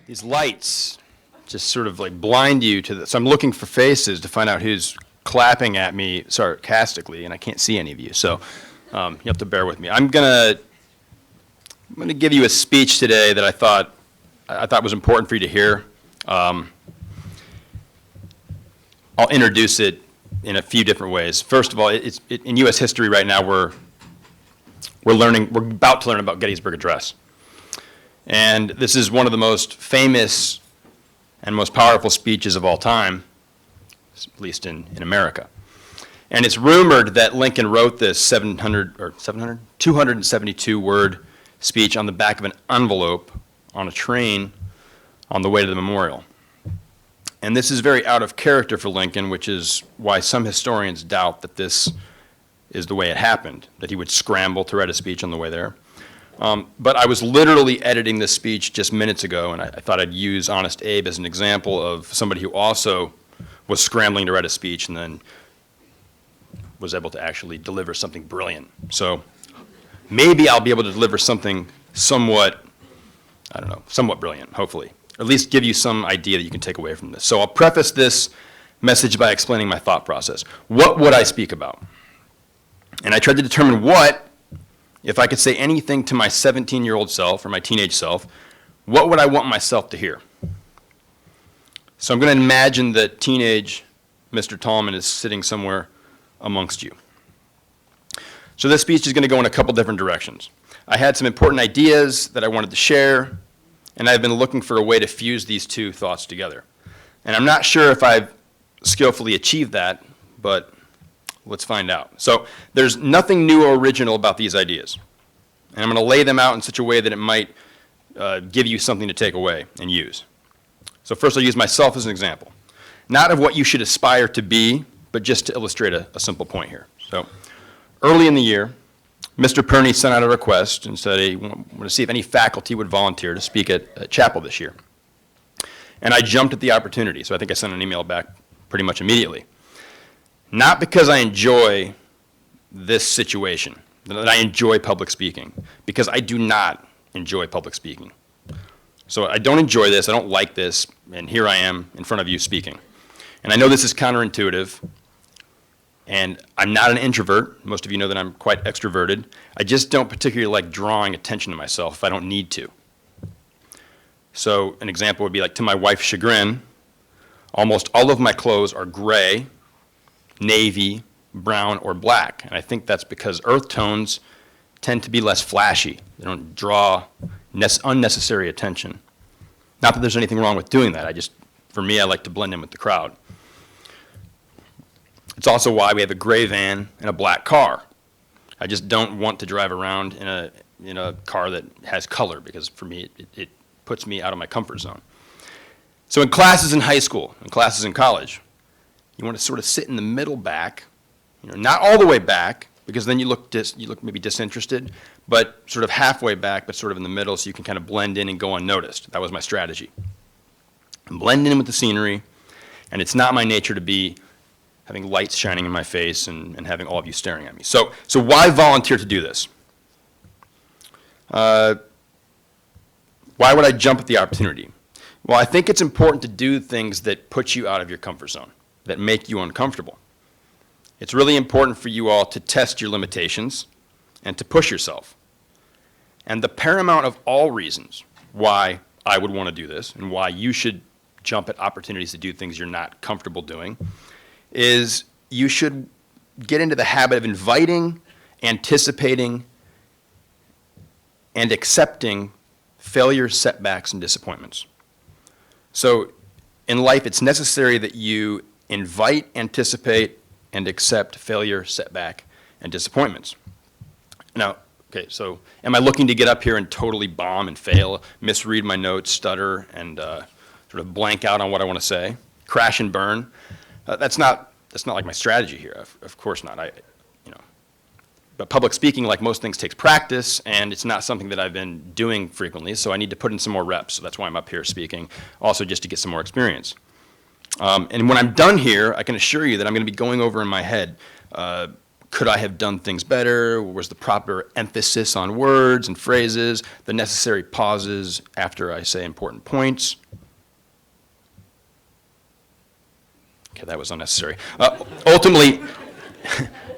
these lights just sort of like blind you to this. So I'm looking for faces to find out who's clapping at me sarcastically, and I can't see any of you. So you have to bear with me. I'm gonna give you a speech today that I thought was important for you to hear. I'll introduce it in a few different ways. First of all, in U.S. history right now, we're about to learn about Gettysburg Address. And this is one of the most famous and most powerful speeches of all time, at least in America. And it's rumored that Lincoln wrote this 272-word speech on the back of an envelope on a train on the way to the memorial. And this is very out of character for Lincoln, which is why some historians doubt that this is the way it happened, that he would scramble to write a speech on the way there. But I was literally editing this speech just minutes ago, and I thought I'd use Honest Abe as an example of somebody who also was scrambling to write a speech and then was able to actually deliver something brilliant. So maybe I'll be able to deliver something somewhat brilliant, hopefully. Or at least give you some idea that you can take away from this. So I'll preface this message by explaining my thought process. What would I speak about? And I tried to determine if I could say anything to my 17-year-old self or my teenage self, what would I want myself to hear? So I'm going to imagine that teenage Mr. Tallman is sitting somewhere amongst you. So this speech is going to go in a couple different directions. I had some important ideas that I wanted to share, and I've been looking for a way to fuse these two thoughts together. And I'm not sure if I've skillfully achieved that, but let's find out. So there's nothing new or original about these ideas. And I'm going to lay them out in such a way that it might give you something to take away and use. So first I'll use myself as an example. Not of what you should aspire to be, but just to illustrate a simple point here. So early in the year, Mr. Perney sent out a request and said he wanted to see if any faculty would volunteer to speak at chapel this year. And I jumped at the opportunity, so I think I sent an email back pretty much immediately. Not because I enjoy this situation, that I enjoy public speaking, because I do not enjoy public speaking. So I don't enjoy this, I don't like this, and here I am in front of you speaking. And I know this is counterintuitive, and I'm not an introvert. Most of you know that I'm quite extroverted. I just don't particularly like drawing attention to myself if I don't need to. So an example would be like, to my wife's chagrin, almost all of my clothes are gray, navy, brown, or black. And I think that's because earth tones tend to be less flashy. They don't draw unnecessary attention. Not that there's anything wrong with doing that. For me, I like to blend in with the crowd. It's also why we have a gray van and a black car. I just don't want to drive around in a car that has color, because for me, it puts me out of my comfort zone. So in classes in high school, in classes in college, you want to sort of sit in the middle back, not all the way back, because then you look maybe disinterested, but sort of halfway back, but sort of in the middle, so you can kind of blend in and go unnoticed. That was my strategy. Blend in with the scenery, and it's not my nature to be having lights shining in my face and having all of you staring at me. So why volunteer to do this? Why would I jump at the opportunity? Well, I think it's important to do things that put you out of your comfort zone, that make you uncomfortable. It's really important for you all to test your limitations and to push yourself. And the paramount of all reasons why I would want to do this and why you should jump at opportunities to do things you're not comfortable doing is you should get into the habit of inviting, anticipating, and accepting failures, setbacks, and disappointments. So in life, it's necessary that you invite, anticipate, and accept failure, setback, and disappointments. Now, okay, so am I looking to get up here and totally bomb and fail, misread my notes, stutter, and sort of blank out on what I want to say, crash and burn? That's not like my strategy here. Of course not. But public speaking, like most things, takes practice, and it's not something that I've been doing frequently, so I need to put in some more reps. So that's why I'm up here speaking, also just to get some more experience. And when I'm done here, I can assure you that I'm going to be going over in my head Could I have done things better? Was the proper emphasis on words and phrases, the necessary pauses after I say important points? Okay, that was unnecessary. Ultimately,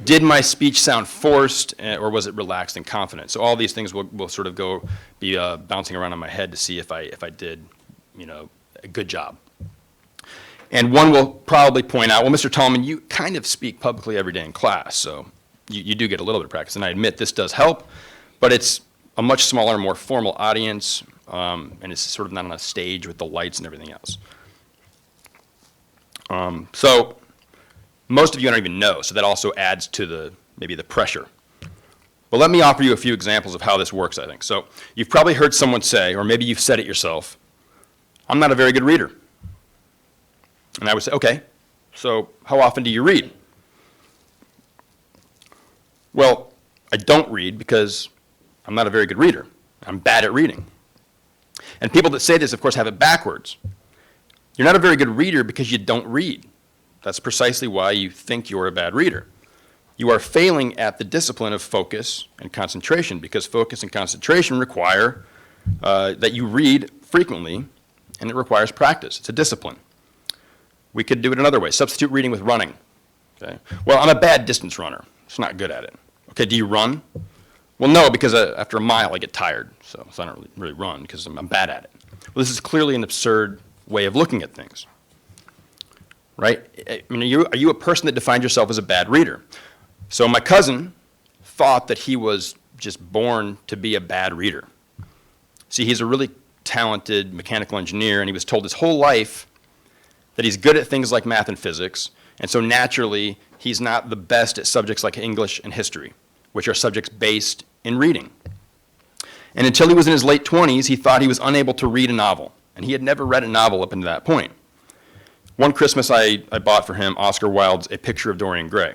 did my speech sound forced, or was it relaxed and confident? So all these things will sort of be bouncing around in my head to see if I did, a good job. And one will probably point out, well, Mr. Tallman, you kind of speak publicly every day in class, so you do get a little bit of practice. And I admit this does help, but it's a much smaller, more formal audience, and it's sort of not on a stage with the lights and everything else. So most of you don't even know, so that also adds to maybe the pressure. But let me offer you a few examples of how this works, I think. So you've probably heard someone say, or maybe you've said it yourself, I'm not a very good reader. And I would say, okay, so how often do you read? Well, I don't read because I'm not a very good reader. I'm bad at reading. And people that say this, of course, have it backwards. You're not a very good reader because you don't read. That's precisely why you think you're a bad reader. You are failing at the discipline of focus and concentration, because focus and concentration require that you read frequently, and it requires practice. It's a discipline. We could do it another way. Substitute reading with running. Okay? Well, I'm a bad distance runner. Just not good at it. Okay, do you run? Well, no, because after a mile I get tired, so I don't really run because I'm bad at it. Well, this is clearly an absurd way of looking at things, right? I mean, are you a person that defines yourself as a bad reader? So my cousin thought that he was just born to be a bad reader. See, he's a really talented mechanical engineer, and he was told his whole life that he's good at things like math and physics, and so naturally he's not the best at subjects like English and history, which are subjects based in reading. And until he was in his late 20s, he thought he was unable to read a novel, and he had never read a novel up until that point. One Christmas I bought for him Oscar Wilde's A Picture of Dorian Gray,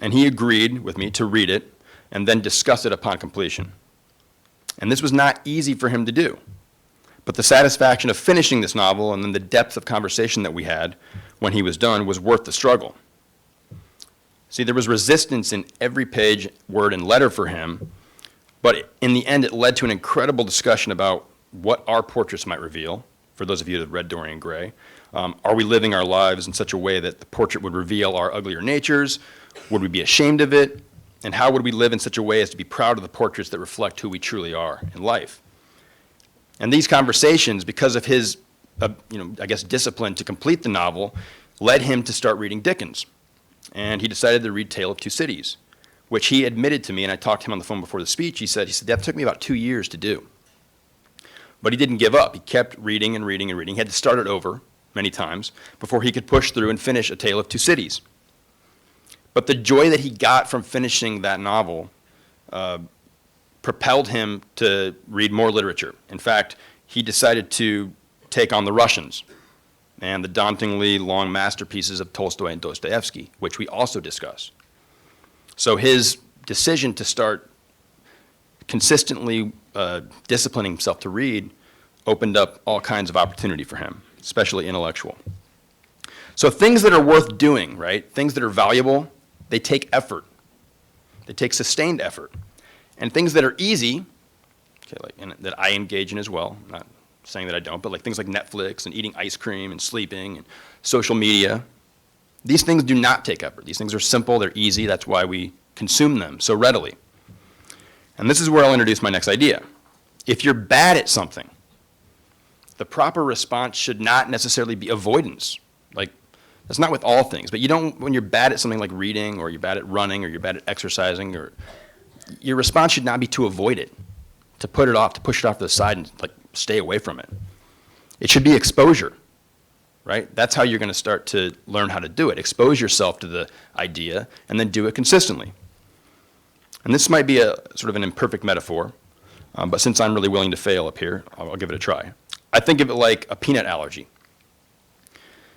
and he agreed with me to read it and then discuss it upon completion. And this was not easy for him to do. But the satisfaction of finishing this novel and then the depth of conversation that we had when he was done was worth the struggle. See, there was resistance in every page, word, and letter for him, but in the end it led to an incredible discussion about what our portraits might reveal, for those of you that have read Dorian Gray. Are we living our lives in such a way that the portrait would reveal our uglier natures? Would we be ashamed of it? And how would we live in such a way as to be proud of the portraits that reflect who we truly are in life? And these conversations, because of his, discipline to complete the novel, led him to start reading Dickens. And he decided to read Tale of Two Cities, which he admitted to me, and I talked to him on the phone before the speech. He said, that took me about 2 years to do. But he didn't give up. He kept reading and reading and reading. He had to start it over many times before he could push through and finish A Tale of Two Cities. But the joy that he got from finishing that novel propelled him to read more literature. In fact, he decided to take on the Russians and the dauntingly long masterpieces of Tolstoy and Dostoevsky, which we also discuss. So his decision to start consistently disciplining himself to read opened up all kinds of opportunity for him, especially intellectual. So things that are worth doing, right? Things that are valuable, they take effort. They take sustained effort. And things that are easy, and that I engage in as well, I'm not saying that I don't, but like things like Netflix and eating ice cream and sleeping and social media, these things do not take effort. These things are simple, they're easy, that's why we consume them so readily. And this is where I'll introduce my next idea. If you're bad at something, the proper response should not necessarily be avoidance. Like, that's not with all things, but when you're bad at something like reading, or you're bad at running, or you're bad at exercising, or your response should not be to avoid it, to put it off, to push it off to the side and stay away from it. It should be exposure, right? That's how you're going to start to learn how to do it. Expose yourself to the idea and then do it consistently. And this might be a sort of an imperfect metaphor, but since I'm really willing to fail up here, I'll give it a try. I think of it like a peanut allergy.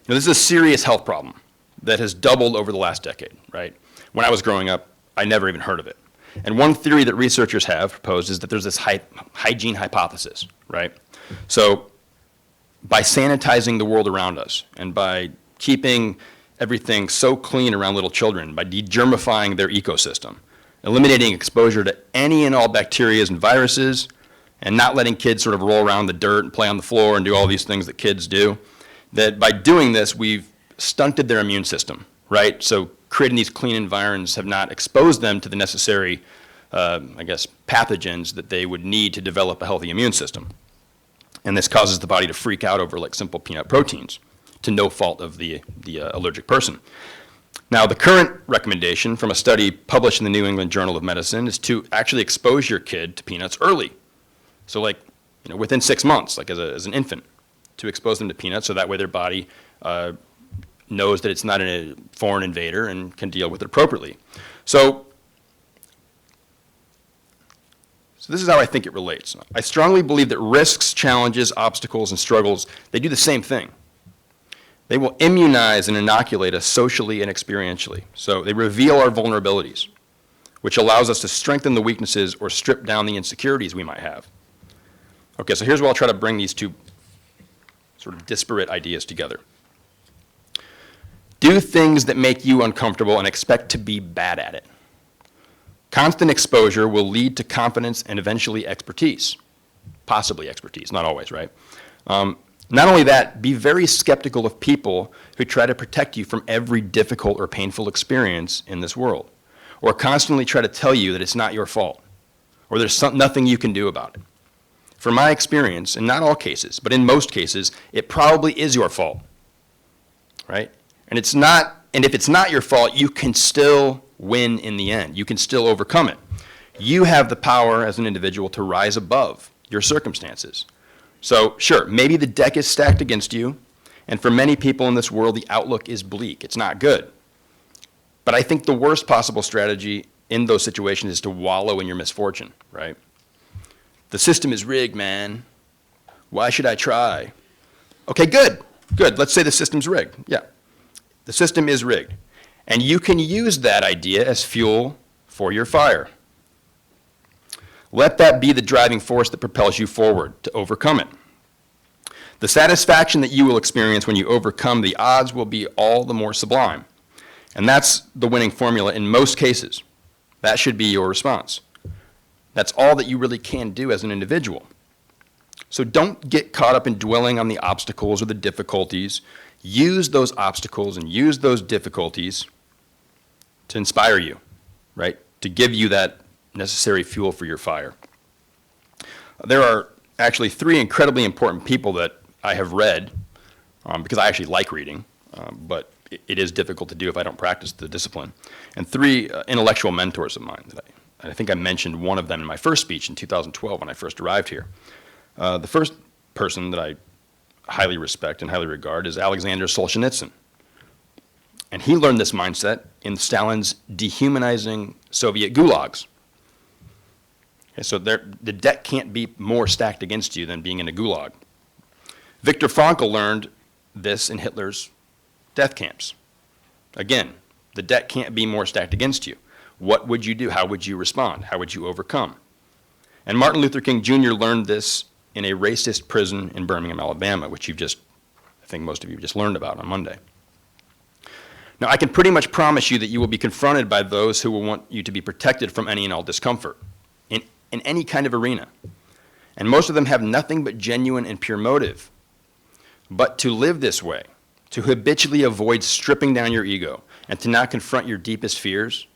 This is a serious health problem that has doubled over the last decade, right? When I was growing up, I never even heard of it. And one theory that researchers have proposed is that there's this hygiene hypothesis, right? So by sanitizing the world around us and by keeping everything so clean around little children by de-germifying their ecosystem, eliminating exposure to any and all bacteria and viruses, and not letting kids sort of roll around the dirt and play on the floor and do all these things that kids do, that by doing this, we've stunted their immune system, right? So creating these clean environs have not exposed them to the necessary, pathogens that they would need to develop a healthy immune system. And this causes the body to freak out over like simple peanut proteins to no fault of the allergic person. Now, the current recommendation from a study published in the New England Journal of Medicine is to actually expose your kid to peanuts early. So within 6 months, like as an infant, to expose them to peanuts so that way their body knows that it's not a foreign invader and can deal with it appropriately. So this is how I think it relates. I strongly believe that risks, challenges, obstacles, and struggles, they do the same thing. They will immunize and inoculate us socially and experientially. So they reveal our vulnerabilities, which allows us to strengthen the weaknesses or strip down the insecurities we might have. Okay, so here's where I'll try to bring these two sort of disparate ideas together. Do things that make you uncomfortable and expect to be bad at it. Constant exposure will lead to confidence and eventually expertise. Possibly expertise, not always, right? Not only that, be very skeptical of people who try to protect you from every difficult or painful experience in this world, or constantly try to tell you that it's not your fault, or there's nothing you can do about it. From my experience, in not all cases, but in most cases, it probably is your fault, right? And if it's not your fault, you can still win in the end. You can still overcome it. You have the power as an individual to rise above your circumstances. So sure, maybe the deck is stacked against you, and for many people in this world, the outlook is bleak. It's not good. But I think the worst possible strategy in those situations is to wallow in your misfortune, right? The system is rigged, man. Why should I try? Okay, good. Let's say the system's rigged. Yeah, the system is rigged. And you can use that idea as fuel for your fire. Let that be the driving force that propels you forward to overcome it. The satisfaction that you will experience when you overcome the odds will be all the more sublime. And that's the winning formula in most cases. That should be your response. That's all that you really can do as an individual. So don't get caught up in dwelling on the obstacles or the difficulties. Use those obstacles and use those difficulties to inspire you, right? To give you that necessary fuel for your fire. There are actually 3 incredibly important people that I have read, because I actually like reading, but it is difficult to do if I don't practice the discipline. And 3 intellectual mentors of mine that I think I mentioned one of them in my first speech in 2012 when I first arrived here. The first person that I highly respect and highly regard is Alexander Solzhenitsyn. And he learned this mindset in Stalin's dehumanizing Soviet gulags. Okay, so the deck can't be more stacked against you than being in a gulag. Viktor Frankl learned this in Hitler's death camps. Again, the deck can't be more stacked against you. What would you do? How would you respond? How would you overcome? And Martin Luther King Jr. learned this in a racist prison in Birmingham, Alabama, which I think most of you just learned about on Monday. Now, I can pretty much promise you that you will be confronted by those who will want you to be protected from any and all discomfort in any kind of arena. And most of them have nothing but genuine and pure motive. But to live this way, to habitually avoid stripping down your ego, and to not confront your deepest fears,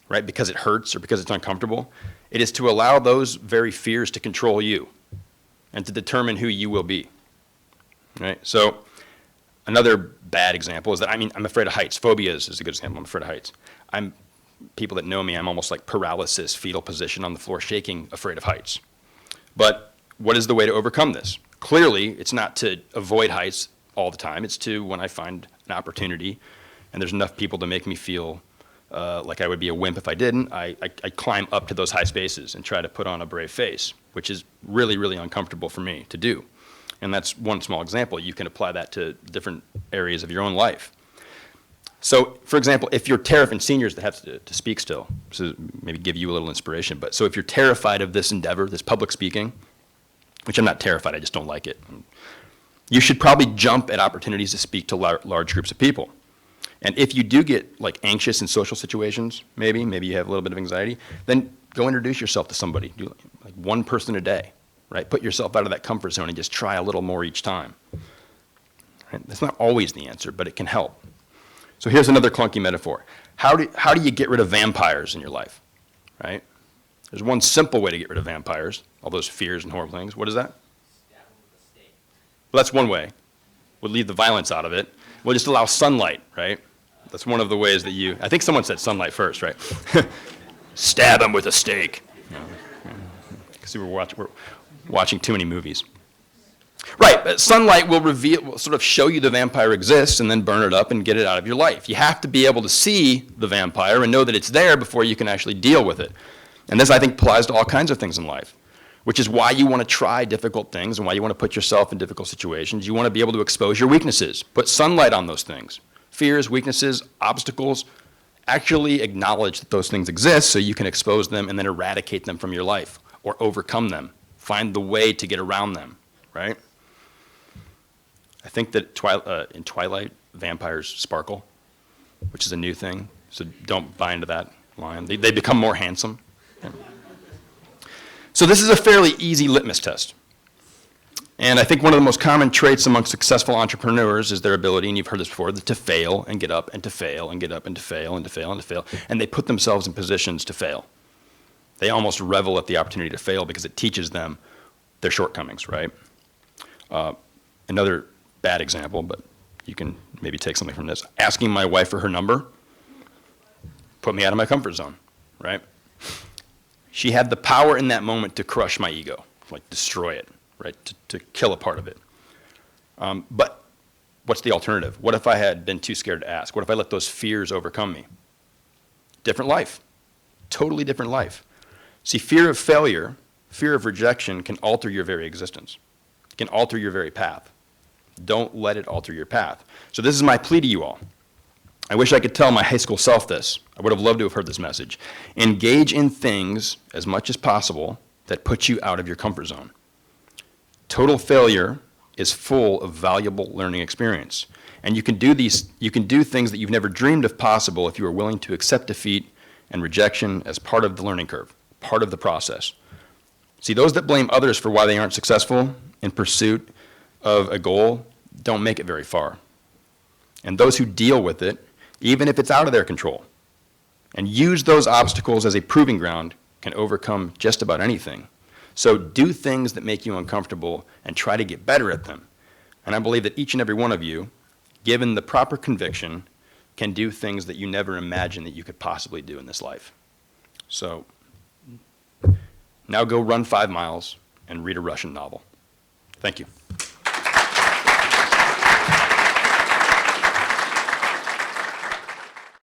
right, because it hurts or because it's uncomfortable, it is to allow those very fears to control you and to determine who you will be, right? So another bad example is that, I'm afraid of heights. Phobias is a good example. I'm afraid of heights. People that know me, I'm almost like paralysis, fetal position on the floor, shaking, afraid of heights. But what is the way to overcome this? Clearly, it's not to avoid heights all the time. It's to, when I find an opportunity and there's enough people to make me feel like I would be a wimp if I didn't, I climb up to those high spaces and try to put on a brave face, which is really, really uncomfortable for me to do. And that's one small example. You can apply that to different areas of your own life. So, for example, if you're terrified, seniors that have to speak still, so maybe give you a little inspiration, but so if you're terrified of this endeavor, this public speaking, which I'm not terrified, I just don't like it, you should probably jump at opportunities to speak to large groups of people. And if you do get like anxious in social situations, maybe you have a little bit of anxiety, then go introduce yourself to somebody. Do like one person a day, right? Put yourself out of that comfort zone and just try a little more each time. Right? That's not always the answer, but it can help. So here's another clunky metaphor. How do you get rid of vampires in your life, right? There's one simple way to get rid of vampires, all those fears and horrible things. What is that? Stab them with a stake. Well, that's one way. We'll leave the violence out of it. We'll just allow sunlight, right? That's one of the ways that I think someone said sunlight first, right? Stab them with a stake. Because we're watching too many movies. Right, but sunlight will sort of show you the vampire exists and then burn it up and get it out of your life. You have to be able to see the vampire and know that it's there before you can actually deal with it. And this, I think, applies to all kinds of things in life, which is why you want to try difficult things and why you want to put yourself in difficult situations. You want to be able to expose your weaknesses, put sunlight on those things. Fears, weaknesses, obstacles, actually acknowledge that those things exist so you can expose them and then eradicate them from your life or overcome them. Find the way to get around them, right? I think that in Twilight, vampires sparkle, which is a new thing, so don't buy into that line. They become more handsome. Yeah. So this is a fairly easy litmus test. And I think one of the most common traits among successful entrepreneurs is their ability, and you've heard this before, to fail and get up and to fail and get up and to fail and to fail and to fail. And they put themselves in positions to fail. They almost revel at the opportunity to fail because it teaches them their shortcomings, right? Another bad example, but you can maybe take something from this. Asking my wife for her number put me out of my comfort zone, right? She had the power in that moment to crush my ego, like destroy it, right? To kill a part of it. But what's the alternative? What if I had been too scared to ask? What if I let those fears overcome me? Different life, totally different life. See, fear of failure, fear of rejection can alter your very existence. It can alter your very path. Don't let it alter your path. So this is my plea to you all. I wish I could tell my high school self this. I would have loved to have heard this message. Engage in things as much as possible that put you out of your comfort zone. Total failure is full of valuable learning experience. And you can do things that you've never dreamed of possible if you are willing to accept defeat and rejection as part of the learning curve, part of the process. See, those that blame others for why they aren't successful in pursuit of a goal don't make it very far. And those who deal with it, even if it's out of their control, and use those obstacles as a proving ground, can overcome just about anything. So do things that make you uncomfortable and try to get better at them. And I believe that each and every one of you, given the proper conviction, can do things that you never imagined that you could possibly do in this life. So now go run 5 miles and read a Russian novel. Thank you.